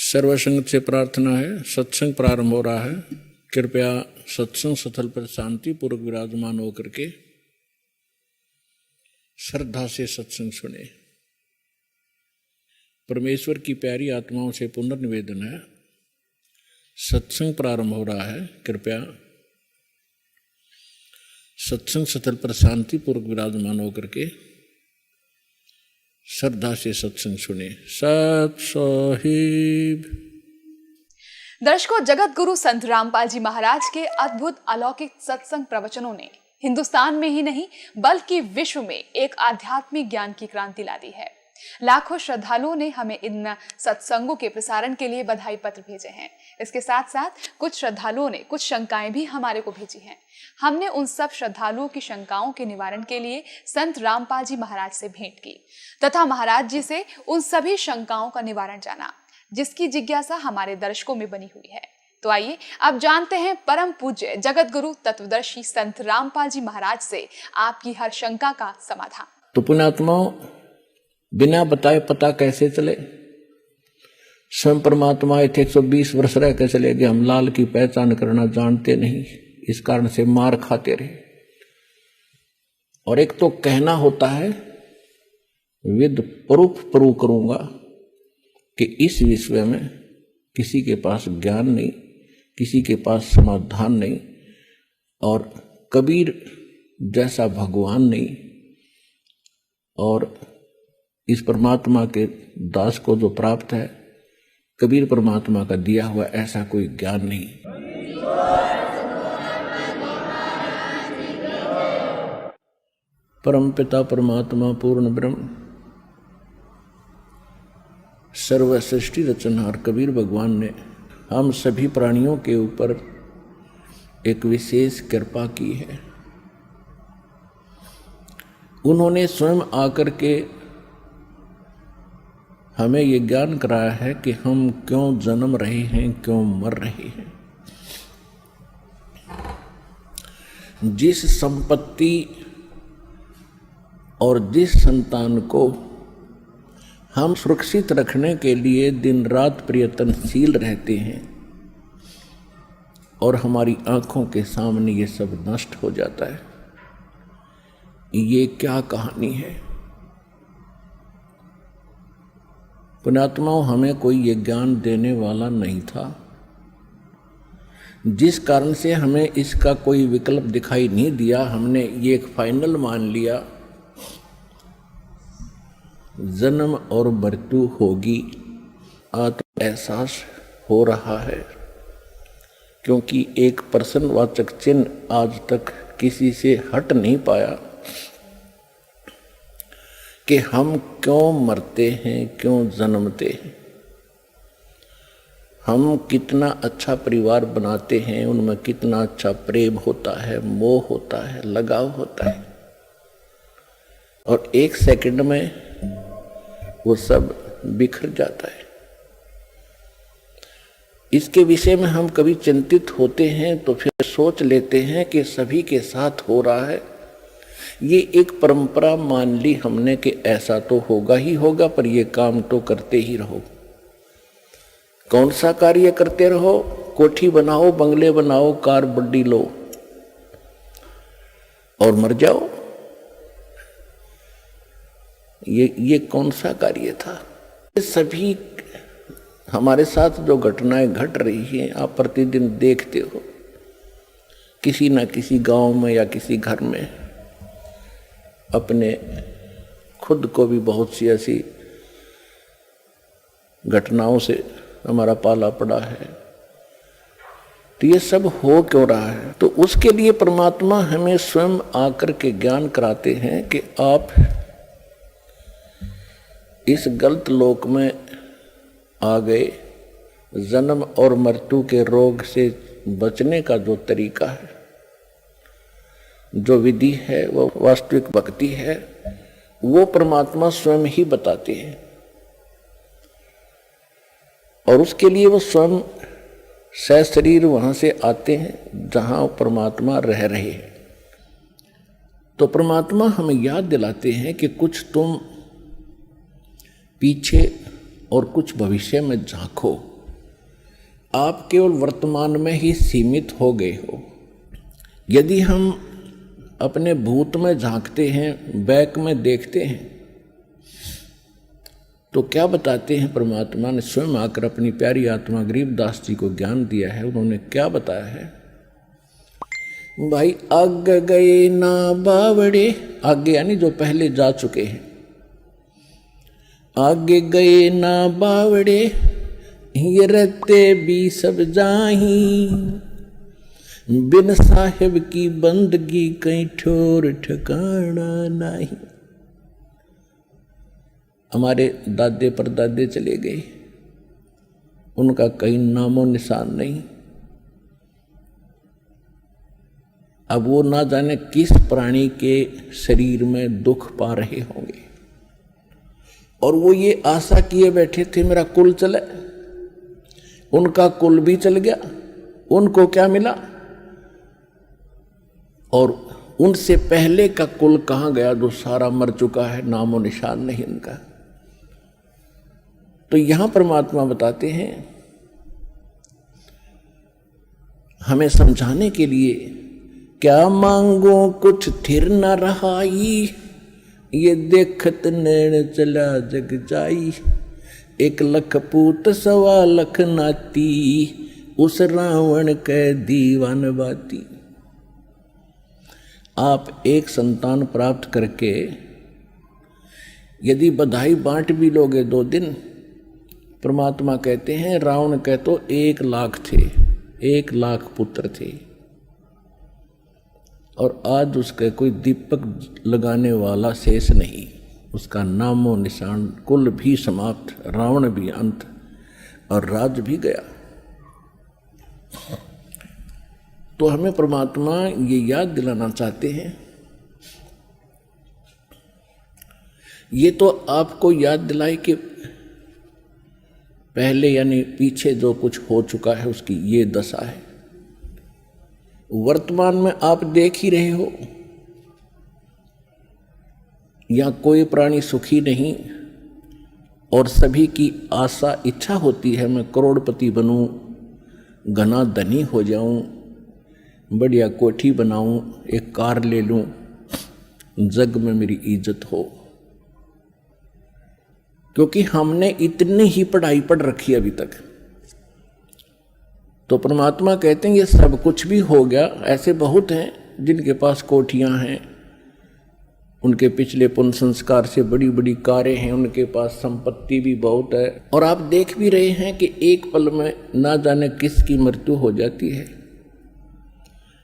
सर्वसंगत से प्रार्थना है। सत्संग प्रारंभ हो रहा है। कृपया सत्संग स्थल पर शांति पूर्वक विराजमान होकर के श्रद्धा से सत्संग सुने। परमेश्वर की प्यारी आत्माओं से पुनर्निवेदन है, सत्संग प्रारंभ हो रहा है। कृपया सत्संग स्थल पर शांति पूर्वक विराजमान होकर के श्रद्धा से सत्संग सुने। सत साहिब। दर्शकों, जगत गुरु संत रामपाल जी महाराज के अद्भुत अलौकिक सत्संग प्रवचनों ने हिंदुस्तान में ही नहीं बल्कि विश्व में एक आध्यात्मिक ज्ञान की क्रांति ला दी है। लाखों श्रद्धालुओं ने हमें इन सत्संगों के प्रसारण के लिए बधाई पत्र भेजे हैं। इसके साथ साथ कुछ श्रद्धालुओं ने कुछ शंकाएं भी हमारे को भेजी हैं। हमने उन सब श्रद्धालुओं की शंकाओं के निवारण के लिए संत रामपाल जी महाराज से भेंट की तथा महाराज जी से उन सभी शंकाओं का निवारण जाना, जिसकी जिज्ञासा हमारे दर्शकों में बनी हुई है। तो आइए अब जानते हैं परम पूज्य जगत गुरु तत्वदर्शी संत रामपाल जी महाराज से आपकी हर शंका का समाधान। तो पुण्यात्माओं, बिना बताए पता कैसे चले? स्वयं परमात्मा 120 वर्ष रह के चले गए। हम लाल की पहचान करना जानते नहीं, इस कारण से मार खाते रहे। और एक तो कहना होता है विद प्रूफ करूंगा कि इस विषय में किसी के पास ज्ञान नहीं, किसी के पास समाधान नहीं, और कबीर जैसा भगवान नहीं, और इस परमात्मा के दास को जो प्राप्त है कबीर परमात्मा का दिया हुआ, ऐसा कोई ज्ञान नहीं। परम पिता परमात्मा पूर्ण ब्रह्म सर्व सृष्टि रचनहार कबीर भगवान ने हम सभी प्राणियों के ऊपर एक विशेष कृपा की है। उन्होंने स्वयं आकर के हमें ये ज्ञान कराया है कि हम क्यों जन्म रहे हैं, क्यों मर रहे हैं। जिस संपत्ति और जिस संतान को हम सुरक्षित रखने के लिए दिन रात प्रयत्नशील रहते हैं और हमारी आंखों के सामने ये सब नष्ट हो जाता है, ये क्या कहानी है? पुण्यात्माओं, हमें कोई ये ज्ञान देने वाला नहीं था, जिस कारण से हमें इसका कोई विकल्प दिखाई नहीं दिया। हमने ये एक फाइनल मान लिया, जन्म और मृत्यु होगी। आत्म एहसास हो रहा है, क्योंकि एक प्रश्नवाचक चिन्ह आज तक किसी से हट नहीं पाया कि हम क्यों मरते हैं, क्यों जन्मते हैं। हम कितना अच्छा परिवार बनाते हैं, उनमें कितना अच्छा प्रेम होता है, मोह होता है, लगाव होता है, और एक सेकंड में वो सब बिखर जाता है। इसके विषय में हम कभी चिंतित होते हैं तो फिर सोच लेते हैं कि सभी के साथ हो रहा है। ये एक परंपरा मान ली हमने कि ऐसा तो होगा ही होगा, पर ये काम तो करते ही रहो। कौन सा कार्य करते रहो? कोठी बनाओ, बंगले बनाओ, कार बड्डी लो और मर जाओ। ये कौन सा कार्य था? ये सभी हमारे साथ जो घटनाएं घट रही हैं आप प्रतिदिन देखते हो, किसी न किसी गांव में या किसी घर में। अपने खुद को भी बहुत सी ऐसी घटनाओं से हमारा पाला पड़ा है। तो ये सब हो क्यों रहा है? तो उसके लिए परमात्मा हमें स्वयं आकर के ज्ञान कराते हैं कि आप इस गलत लोक में आ गए। जन्म और मृत्यु के रोग से बचने का जो तरीका है, जो विधि है, वो वास्तविक भक्ति है, वो परमात्मा स्वयं ही बताते हैं। और उसके लिए वो स्वयं सशरीर वहां से आते हैं जहां परमात्मा रह रहे हैं। तो परमात्मा हमें याद दिलाते हैं कि कुछ तुम पीछे और कुछ भविष्य में झांको। आप केवल वर्तमान में ही सीमित हो गए हो। यदि हम अपने भूत में झांकते हैं, बैक में देखते हैं, तो क्या बताते हैं परमात्मा ने स्वयं आकर अपनी प्यारी आत्मा गरीबदास जी को ज्ञान दिया है। उन्होंने क्या बताया है, भाई आगे गए ना बावड़े, आगे यानी जो पहले जा चुके हैं, आगे गए ना बावड़े ये रहते भी सब जाही, बिन साहिब की बंदगी कहीं ठोर ठिकाना नहीं। हमारे दादे परदादे चले गए, उनका कहीं नामो निशान नहीं। अब वो ना जाने किस प्राणी के शरीर में दुख पा रहे होंगे, और वो ये आशा किए बैठे थे मेरा कुल चले। उनका कुल भी चल गया, उनको क्या मिला, और उनसे पहले का कुल कहाँ गया जो सारा मर चुका है, नामो निशान नहीं उनका। तो यहां परमात्मा बताते हैं हमें समझाने के लिए, क्या मांगो कुछ थिर न रहाई, ये देखत नैन चला जग जाई, 1 लख पूत 1.25 लख नाती, उस रावण के दीवान बाती। आप एक संतान प्राप्त करके यदि बधाई बांट भी लोगे 2 दिन, परमात्मा कहते हैं रावण के तो 1 लाख थे, 1 लाख पुत्र थे, और आज उसके कोई दीपक लगाने वाला शेष नहीं, उसका नामो निशान, कुल भी समाप्त, रावण भी अंत, और राज भी गया। तो हमें परमात्मा ये याद दिलाना चाहते हैं, ये तो आपको याद दिलाए कि पहले यानी पीछे जो कुछ हो चुका है उसकी ये दशा है। वर्तमान में आप देख ही रहे हो, या कोई प्राणी सुखी नहीं, और सभी की आशा इच्छा होती है मैं करोड़पति बनूं, घना धनी हो जाऊं, बढ़िया कोठी बनाऊं, एक कार ले लूं, जग में मेरी इज्जत हो। क्योंकि हमने इतनी ही पढ़ाई पढ़ रखी अभी तक। तो परमात्मा कहते हैं ये सब कुछ भी हो गया। ऐसे बहुत हैं जिनके पास कोठियां हैं, उनके पिछले पुण्य संस्कार से बड़ी बड़ी कारें हैं, उनके पास संपत्ति भी बहुत है, और आप देख भी रहे हैं कि एक पल में ना जाने किसकी मृत्यु हो जाती है।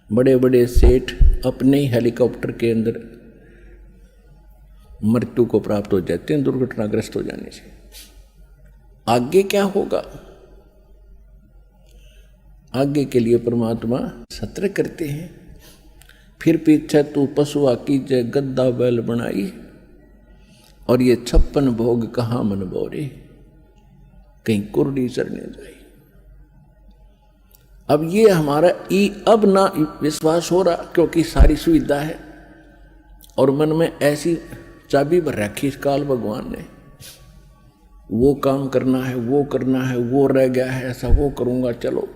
बड़े बड़े सेठ अपने ही हेलीकॉप्टर के अंदर मृत्यु को प्राप्त हो जाते हैं दुर्घटनाग्रस्त हो जाने से। आगे क्या होगा, आगे के लिए परमात्मा सत्र करते हैं। फिर पीछे तू पशुआ की जय गद्दा बैल बनाई, और ये 56 भोग कहाँ मन बोरे, कहीं कुर्डी चरने जाई। अब ये हमारा अब ना विश्वास हो रहा, क्योंकि सारी सुविधा है और मन में ऐसी चाबी भर रखी इस काल भगवान ने, वो काम करना है, वो करना है, वो रह गया है, ऐसा वो करूंगा चलो।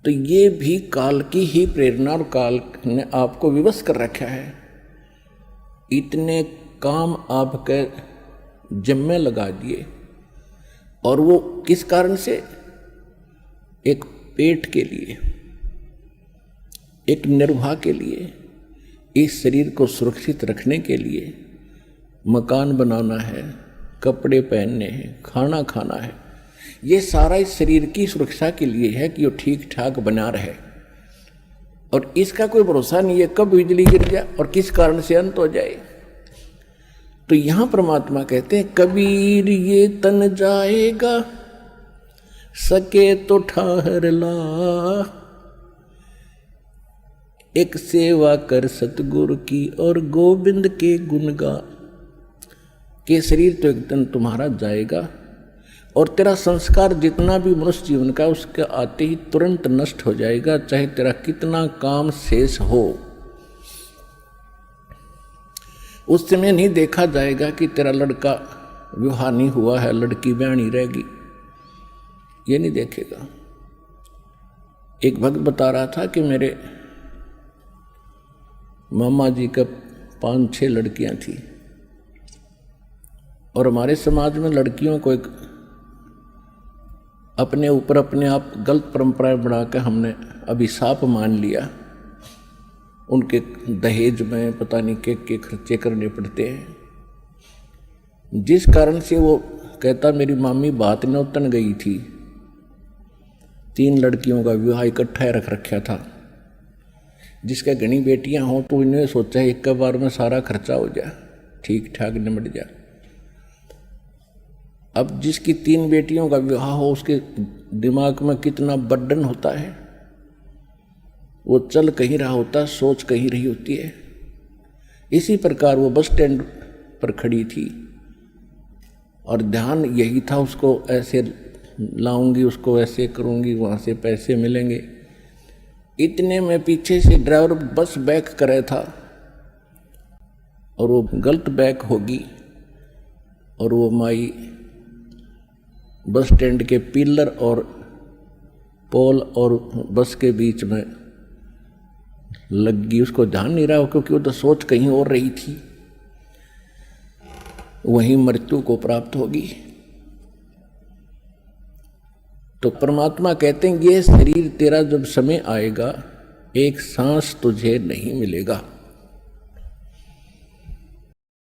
तो ये भी काल की ही प्रेरणा, और काल ने आपको विवश कर रखा है। इतने काम आपके जिम्मे लगा दिए, और वो किस कारण से, एक पेट के लिए, एक निर्वाह के लिए, इस शरीर को सुरक्षित रखने के लिए। मकान बनाना है, कपड़े पहनने हैं, खाना खाना है, ये सारा इस शरीर की सुरक्षा के लिए है कि वो ठीक ठाक बना रहे। और इसका कोई भरोसा नहीं है कब बिजली गिर जाए और किस कारण से अंत हो जाए। तो यहां परमात्मा कहते हैं कबीर ये तन जाएगा, सके तो ठहर ला, एक सेवा कर सतगुरु की और गोविंद के गुण गा। के शरीर तो एक दिन तुम्हारा जाएगा, और तेरा संस्कार जितना भी मनुष्य जीवन का उसके आते ही तुरंत नष्ट हो जाएगा, चाहे तेरा कितना काम शेष हो। उस समय नहीं देखा जाएगा कि तेरा लड़का विवाह नहीं हुआ है, लड़की ब्याणी रहेगी, ये नहीं देखेगा। एक भक्त बता रहा था कि मेरे मामा जी का 5-6 लड़कियां थी और हमारे समाज में लड़कियों को एक अपने ऊपर अपने आप गलत परंपराएं बनाकर हमने अभिशाप मान लिया। उनके दहेज में पता नहीं के खर्चे करने पड़ते हैं, जिस कारण से वो कहता मेरी मामी बात नौतन गई थी, 3 लड़कियों का विवाह इकट्ठा रख रखा था। जिसके घनी बेटियां हों तो इन्हें सोचा एक बार में सारा खर्चा हो जाए, ठीक ठाक निमट जाए। अब जिसकी 3 बेटियों का विवाह हो उसके दिमाग में कितना बर्डन होता है, वो चल कहीं रहा होता, सोच कहीं रही होती है। इसी प्रकार वो बस स्टैंड पर खड़ी थी और ध्यान यही था, उसको ऐसे लाऊंगी, उसको ऐसे करूंगी, वहां से पैसे मिलेंगे। इतने में पीछे से ड्राइवर बस बैक करे था और वो गलत बैक होगी और वो माई बस स्टैंड के पिलर और पोल और बस के बीच में लग गई। उसको ध्यान नहीं रहा क्योंकि वो तो सोच कहीं और रही थी, वहीं मृत्यु को प्राप्त होगी। तो परमात्मा कहते हैं ये शरीर तेरा जब समय आएगा, एक सांस तुझे नहीं मिलेगा।